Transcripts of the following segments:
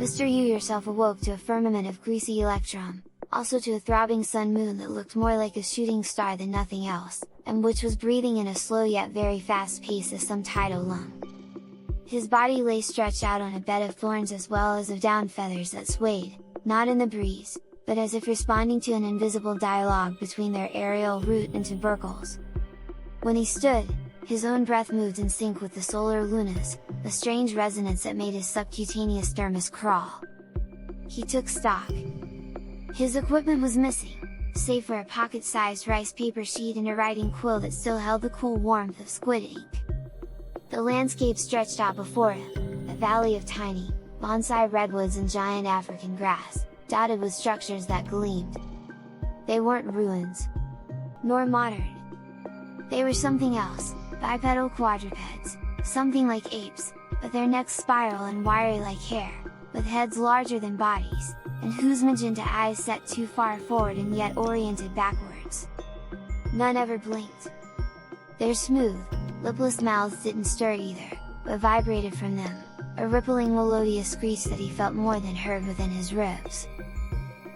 Mr. You yourself awoke to a firmament of greasy electrum, also to a throbbing sun-moon that looked more like a shooting star than nothing else, and which was breathing in a slow yet very fast pace as some tidal lung. His body lay stretched out on a bed of thorns as well as of down feathers that swayed, not in the breeze, but as if responding to an invisible dialogue between their aerial root and tubercles. When he stood, his own breath moved in sync with the solar lunas, a strange resonance that made his subcutaneous dermis crawl. He took stock. His equipment was missing, save for a pocket-sized rice paper sheet and a writing quill that still held the cool warmth of squid ink. The landscape stretched out before him, a valley of tiny, bonsai redwoods and giant African grass, dotted with structures that gleamed. They weren't ruins, nor modern. They were something else, bipedal quadrupeds, something like apes, but their necks spiral and wiry like hair, with heads larger than bodies, and whose magenta eyes set too far forward and yet oriented backwards. None ever blinked. Their smooth, lipless mouths didn't stir either, but vibrated from them, a rippling melodious screech that he felt more than heard within his ribs.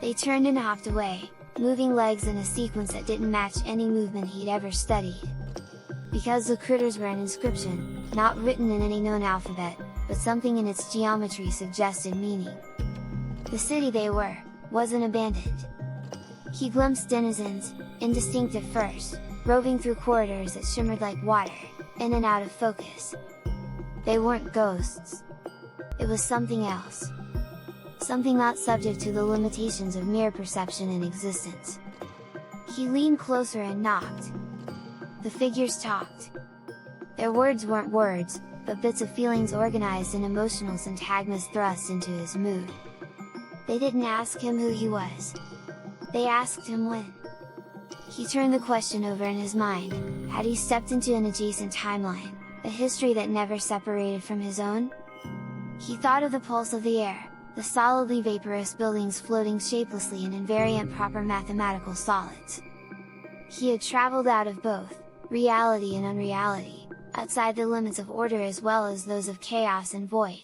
They turned and hopped away, moving legs in a sequence that didn't match any movement he'd ever studied. Because the critters were an inscription, not written in any known alphabet, but something in its geometry suggested meaning. The city they were, wasn't abandoned. He glimpsed denizens, indistinct at first, roving through corridors that shimmered like water, in and out of focus. They weren't ghosts. It was something else. Something not subject to the limitations of mere perception and existence. He leaned closer and knocked. The figures talked. Their words weren't words, but bits of feelings organized in emotional syntagmas thrust into his mood. They didn't ask him who he was. They asked him when. He turned the question over in his mind. Had he stepped into an adjacent timeline, a history that never separated from his own? He thought of the pulse of the air, the solidly vaporous buildings floating shapelessly in invariant proper mathematical solids. He had traveled out of both, reality and unreality, outside the limits of order as well as those of chaos and void.